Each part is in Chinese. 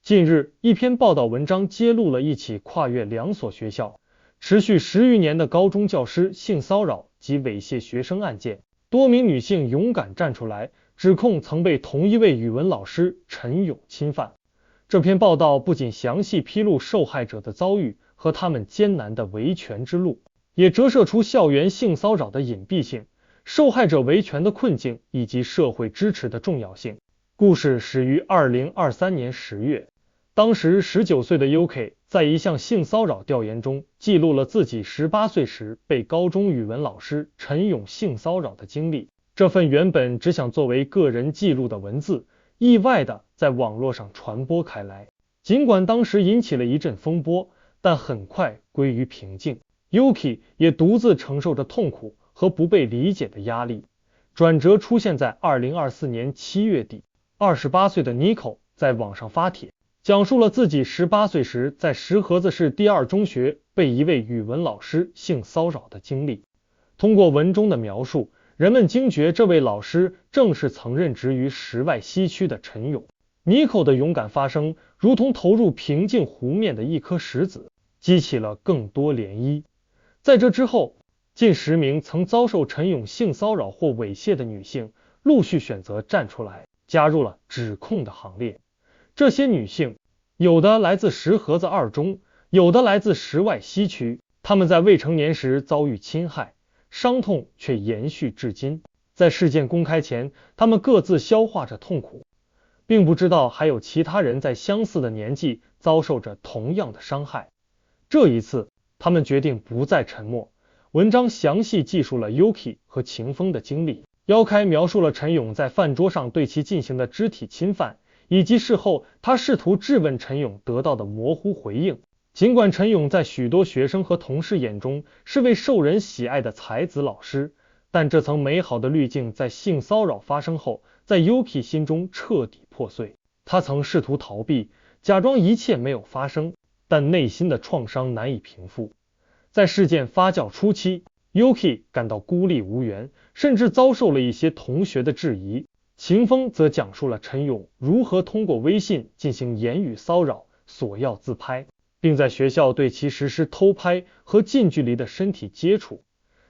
近日，一篇报道文章揭露了一起跨越2所学校、持续10余年的高中教师性骚扰及猥亵学生案件。多名女性勇敢站出来，指控曾被同一位语文老师陈勇侵犯。这篇报道不仅详细披露受害者的遭遇和他们艰难的维权之路，也折射出校园性骚扰的隐蔽性、受害者维权的困境以及社会支持的重要性。故事始于2023年10月。当时19岁的 UK 在一项性骚扰调研中记录了自己18岁时被高中语文老师陈勇性骚扰的经历。这份原本只想作为个人记录的文字，意外地在网络上传播开来。尽管当时引起了一阵风波，但很快归于平静。UK 也独自承受着痛苦和不被理解的压力。转折出现在2024年7月底，28岁的 Nico 在网上发帖，讲述了自己18岁时在石河子市第2中学被一位语文老师性骚扰的经历。通过文中的描述，人们惊觉这位老师正是曾任职于石外西区的陈勇。Nico 的勇敢发声，如同投入平静湖面的一颗石子，激起了更多涟漪。在这之后，近10名曾遭受陈勇性骚扰或猥亵的女性陆续选择站出来，加入了指控的行列。这些女性有的来自石河子2中，有的来自石外西区，她们在未成年时遭遇侵害，伤痛却延续至今。在事件公开前，她们各自消化着痛苦，并不知道还有其他人在相似的年纪遭受着同样的伤害。这一次，她们决定不再沉默。文章详细记述了 Yuki 和秦风的经历，邀开描述了陈勇在饭桌上对其进行的肢体侵犯，以及事后他试图质问陈勇得到的模糊回应。尽管陈勇在许多学生和同事眼中是位受人喜爱的才子老师，但这层美好的滤镜在性骚扰发生后，在 Yuki 心中彻底破碎。他曾试图逃避，假装一切没有发生，但内心的创伤难以平复。在事件发酵初期， Yuki 感到孤立无援，甚至遭受了一些同学的质疑。秦风则讲述了陈勇如何通过微信进行言语骚扰、索要自拍，并在学校对其实施偷拍和近距离的身体接触。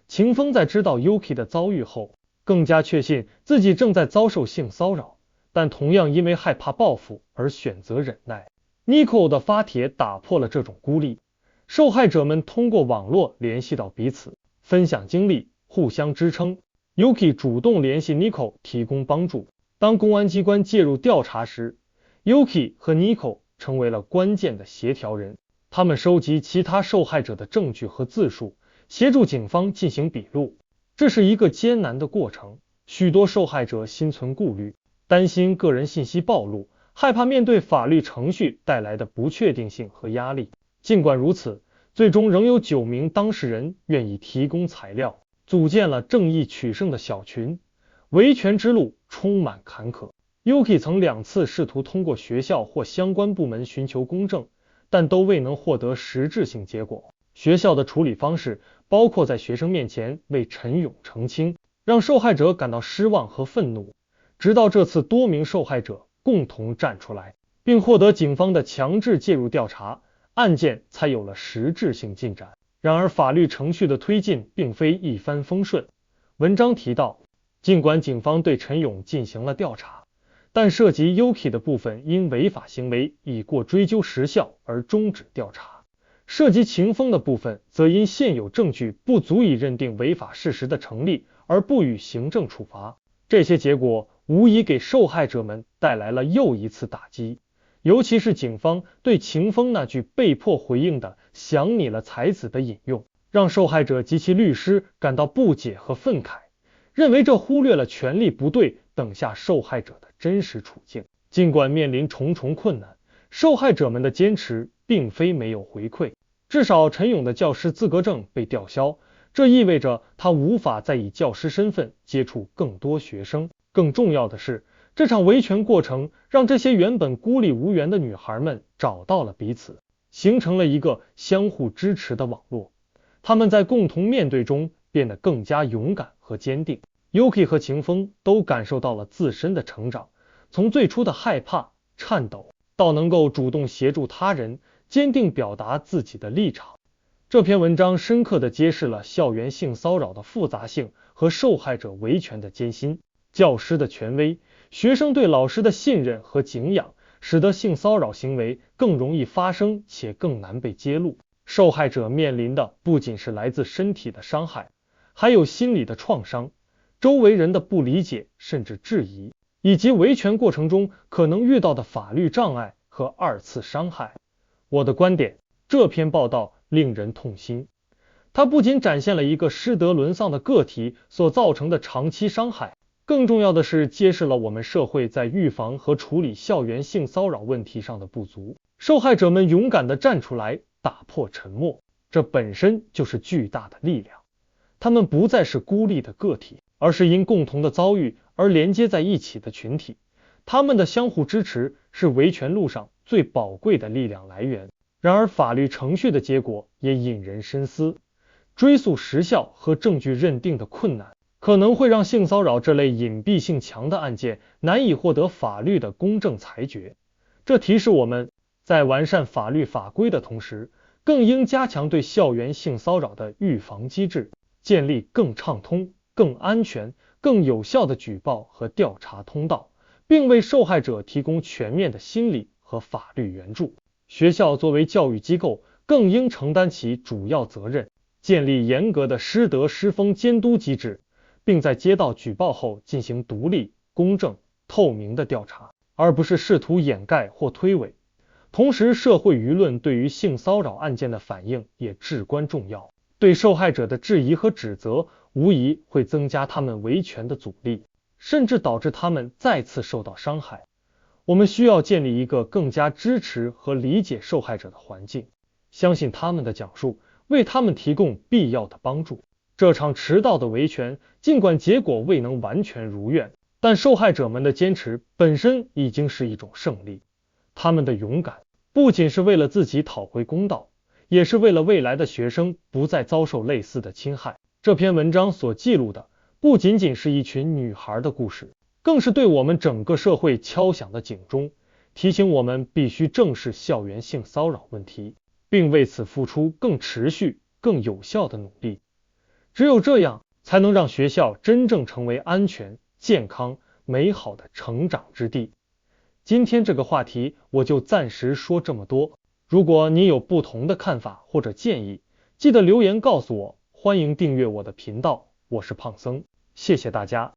秦风在知道 Yuki 的遭遇后，更加确信自己正在遭受性骚扰，但同样因为害怕报复而选择忍耐。Nico 的发帖打破了这种孤立，受害者们通过网络联系到彼此，分享经历，互相支撑。Yuki 主动联系 Nico 提供帮助。当公安机关介入调查时， Yuki 和 Nico 成为了关键的协调人。他们收集其他受害者的证据和自述，协助警方进行笔录。这是一个艰难的过程，许多受害者心存顾虑，担心个人信息暴露，害怕面对法律程序带来的不确定性和压力。尽管如此，最终仍有9名当事人愿意提供材料，组建了正义取胜的小群。维权之路充满坎坷。Yuki 曾2次试图通过学校或相关部门寻求公正，但都未能获得实质性结果。学校的处理方式包括在学生面前为陈勇澄清，让受害者感到失望和愤怒。直到这次多名受害者共同站出来，并获得警方的强制介入调查，案件才有了实质性进展。然而法律程序的推进并非一帆风顺。文章提到，尽管警方对陈勇进行了调查，但涉及 Yuki 的部分因违法行为已过追究时效而终止调查，涉及秦风的部分则因现有证据不足以认定违法事实的成立而不予行政处罚。这些结果无疑给受害者们带来了又一次打击，尤其是警方对秦风那句被迫回应的想你了才子的引用，让受害者及其律师感到不解和愤慨，认为这忽略了权力不对等下受害者的真实处境。尽管面临重重困难，受害者们的坚持并非没有回馈。至少陈勇的教师资格证被吊销，这意味着他无法再以教师身份接触更多学生。更重要的是，这场维权过程让这些原本孤立无援的女孩们找到了彼此，形成了一个相互支持的网络。她们在共同面对中变得更加勇敢和坚定。Yuki 和秦风都感受到了自身的成长，从最初的害怕、颤抖，倒能够主动协助他人，坚定表达自己的立场。这篇文章深刻地揭示了校园性骚扰的复杂性和受害者维权的艰辛。教师的权威，学生对老师的信任和敬仰，使得性骚扰行为更容易发生且更难被揭露。受害者面临的不仅是来自身体的伤害，还有心理的创伤，周围人的不理解甚至质疑，以及维权过程中可能遇到的法律障碍和二次伤害。我的观点，这篇报道令人痛心。它不仅展现了一个失德沦丧的个体所造成的长期伤害，更重要的是揭示了我们社会在预防和处理校园性骚扰问题上的不足。受害者们勇敢地站出来，打破沉默，这本身就是巨大的力量。他们不再是孤立的个体，而是因共同的遭遇而连接在一起的群体。他们的相互支持是维权路上最宝贵的力量来源。然而，法律程序的结果也引人深思。追溯时效和证据认定的困难，可能会让性骚扰这类隐蔽性强的案件难以获得法律的公正裁决。这提示我们，在完善法律法规的同时，更应加强对校园性骚扰的预防机制，建立更畅通、更安全、更有效的举报和调查通道，并为受害者提供全面的心理和法律援助。学校作为教育机构，更应承担其主要责任，建立严格的师德师风监督机制，并在接到举报后进行独立、公正、透明的调查，而不是试图掩盖或推诿。同时，社会舆论对于性骚扰案件的反应也至关重要。对受害者的质疑和指责，无疑会增加他们维权的阻力，甚至导致他们再次受到伤害。我们需要建立一个更加支持和理解受害者的环境，相信他们的讲述，为他们提供必要的帮助。这场迟到的维权，尽管结果未能完全如愿，但受害者们的坚持本身已经是一种胜利。他们的勇敢，不仅是为了自己讨回公道，也是为了未来的学生不再遭受类似的侵害。这篇文章所记录的，不仅仅是一群女孩的故事，更是对我们整个社会敲响的警钟，提醒我们必须正视校园性骚扰问题，并为此付出更持续、更有效的努力。只有这样，才能让学校真正成为安全、健康、美好的成长之地。今天这个话题我就暂时说这么多。如果你有不同的看法或者建议，记得留言告诉我，欢迎订阅我的频道，我是胖僧，谢谢大家。